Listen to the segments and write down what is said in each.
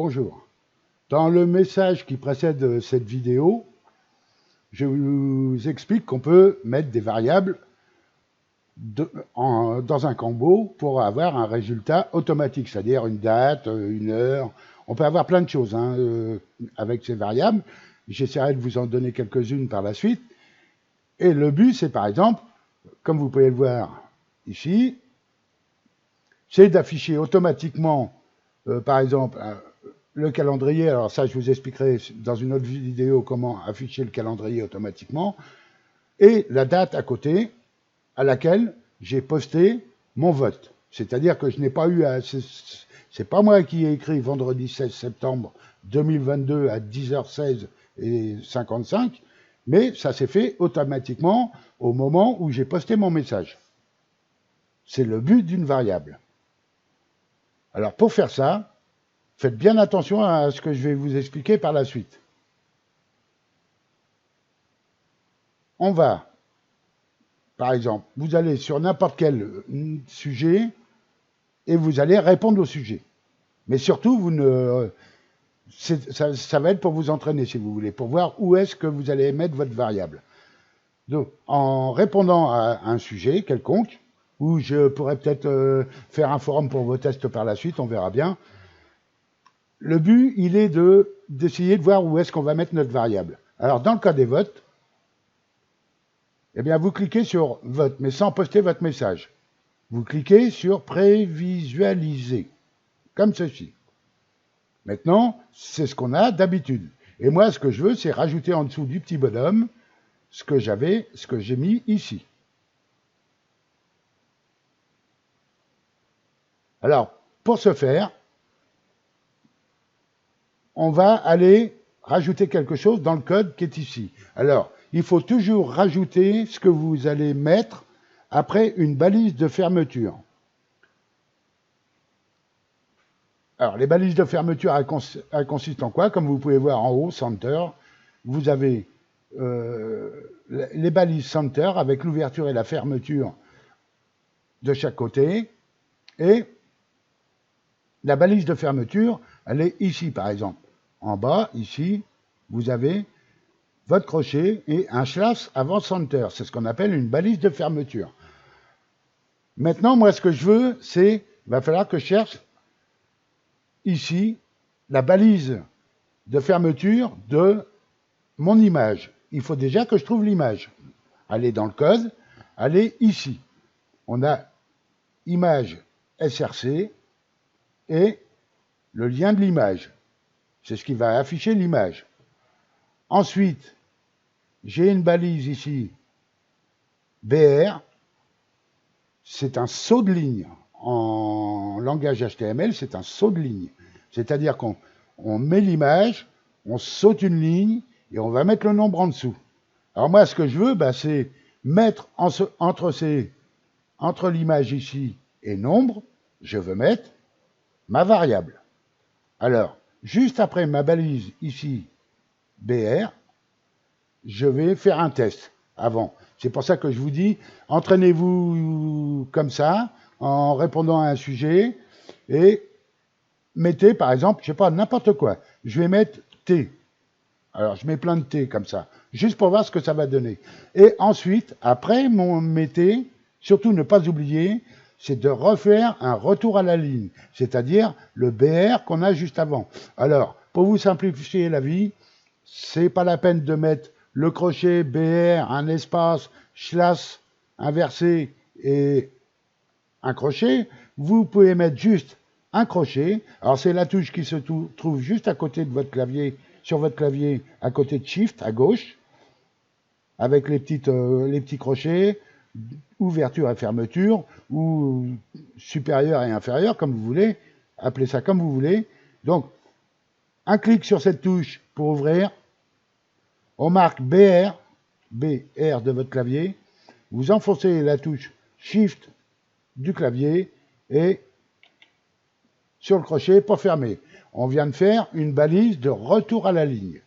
Bonjour. Dans le message qui précède cette vidéo, je vous explique qu'on peut mettre des variables dans un combo pour avoir un résultat automatique, c'est-à-dire une date, une heure. On peut avoir plein de choses avec ces variables. J'essaierai de vous en donner quelques-unes par la suite. Et le but, c'est par exemple, comme vous pouvez le voir ici, c'est d'afficher automatiquement, par exemple, le calendrier. Alors ça, je vous expliquerai dans une autre vidéo comment afficher le calendrier automatiquement. Et la date à côté à laquelle j'ai posté mon vote. C'est-à-dire que je n'ai pas eu à... C'est pas moi qui ai écrit vendredi 16 septembre 2022 à 10h16 et 55, mais ça s'est fait automatiquement au moment où j'ai posté mon message. C'est le but d'une variable. Alors pour faire ça, faites bien attention à ce que je vais vous expliquer par la suite. On va, par exemple, vous allez sur n'importe quel sujet et vous allez répondre au sujet. Mais surtout, ça va être pour vous entraîner, si vous voulez, pour voir où est-ce que vous allez mettre votre variable. Donc, en répondant à un sujet quelconque, ou je pourrais peut-être faire un forum pour vos tests par la suite, on verra bien. Le but, il est d'essayer de voir où est-ce qu'on va mettre notre variable. Alors, dans le cas des votes, eh bien, vous cliquez sur vote, mais sans poster votre message. Vous cliquez sur prévisualiser, comme ceci. Maintenant, c'est ce qu'on a d'habitude. Et moi, ce que je veux, c'est rajouter en dessous du petit bonhomme ce que j'ai mis ici. Alors, pour ce faire, on va aller rajouter quelque chose dans le code qui est ici. Alors, il faut toujours rajouter ce que vous allez mettre après une balise de fermeture. Alors, les balises de fermeture, elles consistent en quoi? Comme vous pouvez voir en haut, Center, vous avez les balises Center avec l'ouverture et la fermeture de chaque côté. Et la balise de fermeture, elle est ici, par exemple. En bas, ici, vous avez votre crochet et un slash avant Center. C'est ce qu'on appelle une balise de fermeture. Maintenant, moi, ce que je veux, c'est, il va falloir que je cherche ici la balise de fermeture de mon image. Il faut déjà que je trouve l'image. Allez dans le code, allez ici. On a image SRC et le lien de l'image. C'est ce qui va afficher l'image. Ensuite, j'ai une balise ici, BR. C'est un saut de ligne. En langage HTML, c'est un saut de ligne. C'est-à-dire qu'on met l'image, on saute une ligne et on va mettre le nombre en dessous. Alors moi, ce que je veux, c'est mettre entre l'image ici et nombre, je veux mettre ma variable. Alors, juste après ma balise ici, BR, je vais faire un test avant. C'est pour ça que je vous dis, entraînez-vous comme ça, en répondant à un sujet, et mettez, par exemple, je sais pas, n'importe quoi. Je vais mettre T. Alors, je mets plein de T comme ça, juste pour voir ce que ça va donner. Et ensuite, après mes T, surtout ne pas oublier, c'est de refaire un retour à la ligne, c'est-à-dire le BR qu'on a juste avant. Alors, pour vous simplifier la vie, c'est pas la peine de mettre le crochet BR, un espace, slash, inversé et un crochet. Vous pouvez mettre juste un crochet. Alors, c'est la touche qui se trouve juste à côté de votre clavier, sur votre clavier, à côté de Shift, à gauche, avec les petits crochets, ouverture et fermeture, ou supérieur et inférieur, comme vous voulez, appelez ça comme vous voulez. Donc, un clic sur cette touche pour ouvrir, on marque BR de votre clavier, vous enfoncez la touche Shift du clavier et sur le crochet pour fermer. On vient de faire une balise de retour à la ligne.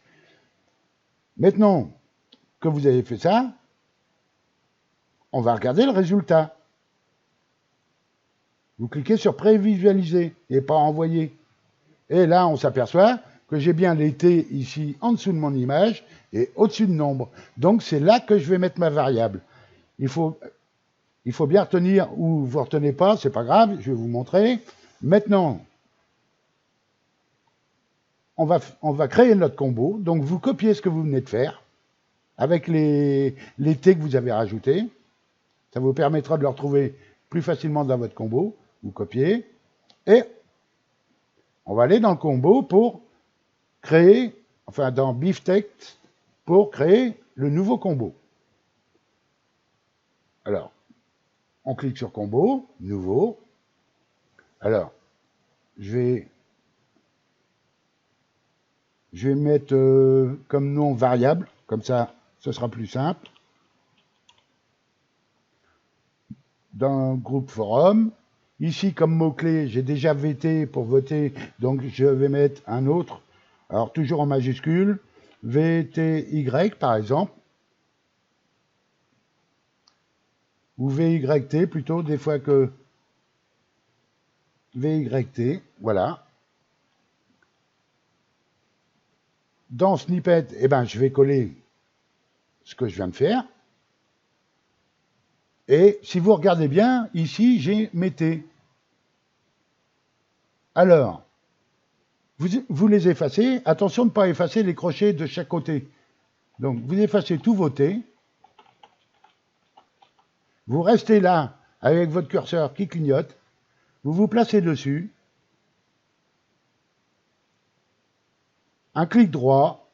Maintenant que vous avez fait ça, on va regarder le résultat. Vous cliquez sur prévisualiser et pas envoyer. Et là, on s'aperçoit que j'ai bien les T ici en dessous de mon image et au-dessus de nombre. Donc, c'est là que je vais mettre ma variable. Il faut bien retenir, ou vous ne retenez pas, c'est pas grave, je vais vous montrer. Maintenant, on va créer notre combo. Donc, vous copiez ce que vous venez de faire avec les T que vous avez rajoutés. Ça vous permettra de le retrouver plus facilement dans votre combo. Vous copiez. Et on va aller dans le combo pour créer, enfin dans Beeftext, pour créer le nouveau combo. Alors, on clique sur combo, nouveau. Alors, je vais mettre comme nom variable, comme ça, ce sera plus simple. Dans le groupe forum, ici comme mot-clé, j'ai déjà VT pour voter, donc je vais mettre un autre, alors toujours en majuscule, VTY par exemple, ou VYT plutôt, des fois que VYT, voilà. Dans Snippet, eh ben, je vais coller ce que je viens de faire. Et si vous regardez bien, ici, j'ai mes T. Alors, vous les effacez. Attention de ne pas effacer les crochets de chaque côté. Donc, vous effacez tous vos T. Vous restez là avec votre curseur qui clignote. Vous vous placez dessus. Un clic droit.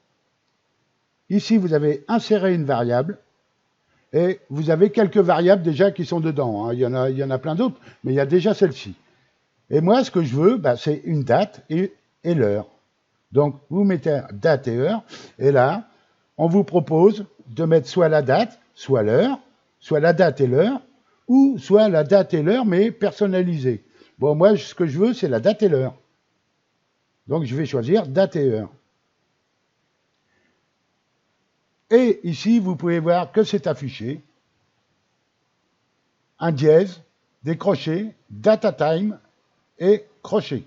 Ici, vous avez inséré une variable. Et vous avez quelques variables déjà qui sont dedans. Il y en a plein d'autres, mais il y a déjà celle-ci. Et moi, ce que je veux, c'est une date et l'heure. Donc, vous mettez date et heure. Et là, on vous propose de mettre soit la date, soit l'heure, soit la date et l'heure, ou soit la date et l'heure, mais personnalisée. Bon, moi, ce que je veux, c'est la date et l'heure. Donc, je vais choisir date et heure. Et ici, vous pouvez voir que c'est affiché. Un dièse, des crochets, data time et crochet.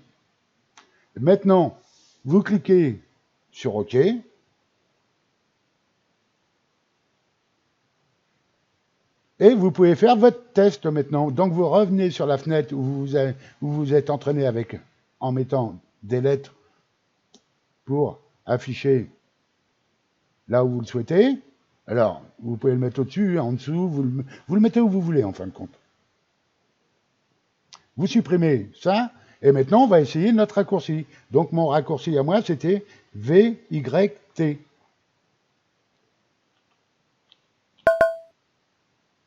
Maintenant, vous cliquez sur OK. Et vous pouvez faire votre test maintenant. Donc, vous revenez sur la fenêtre où vous êtes entraîné avec, en mettant des lettres pour afficher là où vous le souhaitez. Alors, vous pouvez le mettre au-dessus, en dessous, vous le mettez où vous voulez, en fin de compte. Vous supprimez ça, et maintenant, on va essayer notre raccourci. Donc, mon raccourci à moi, c'était VYT.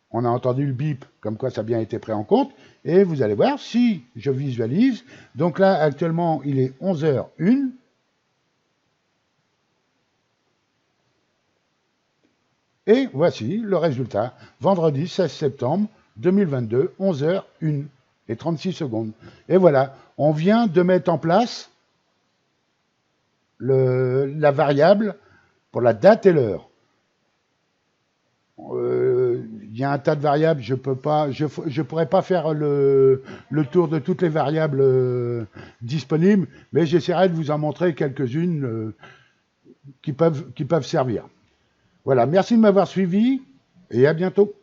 On a entendu le bip, comme quoi ça a bien été pris en compte. Et vous allez voir, si je visualise, donc là, actuellement, il est 11h01. Et voici le résultat, vendredi 16 septembre 2022, 11h01 et 36 secondes. Et voilà, on vient de mettre en place la variable pour la date et l'heure. Il y a un tas de variables, je pourrais pas faire le tour de toutes les variables disponibles, mais j'essaierai de vous en montrer quelques-unes qui peuvent servir. Voilà, merci de m'avoir suivi et à bientôt.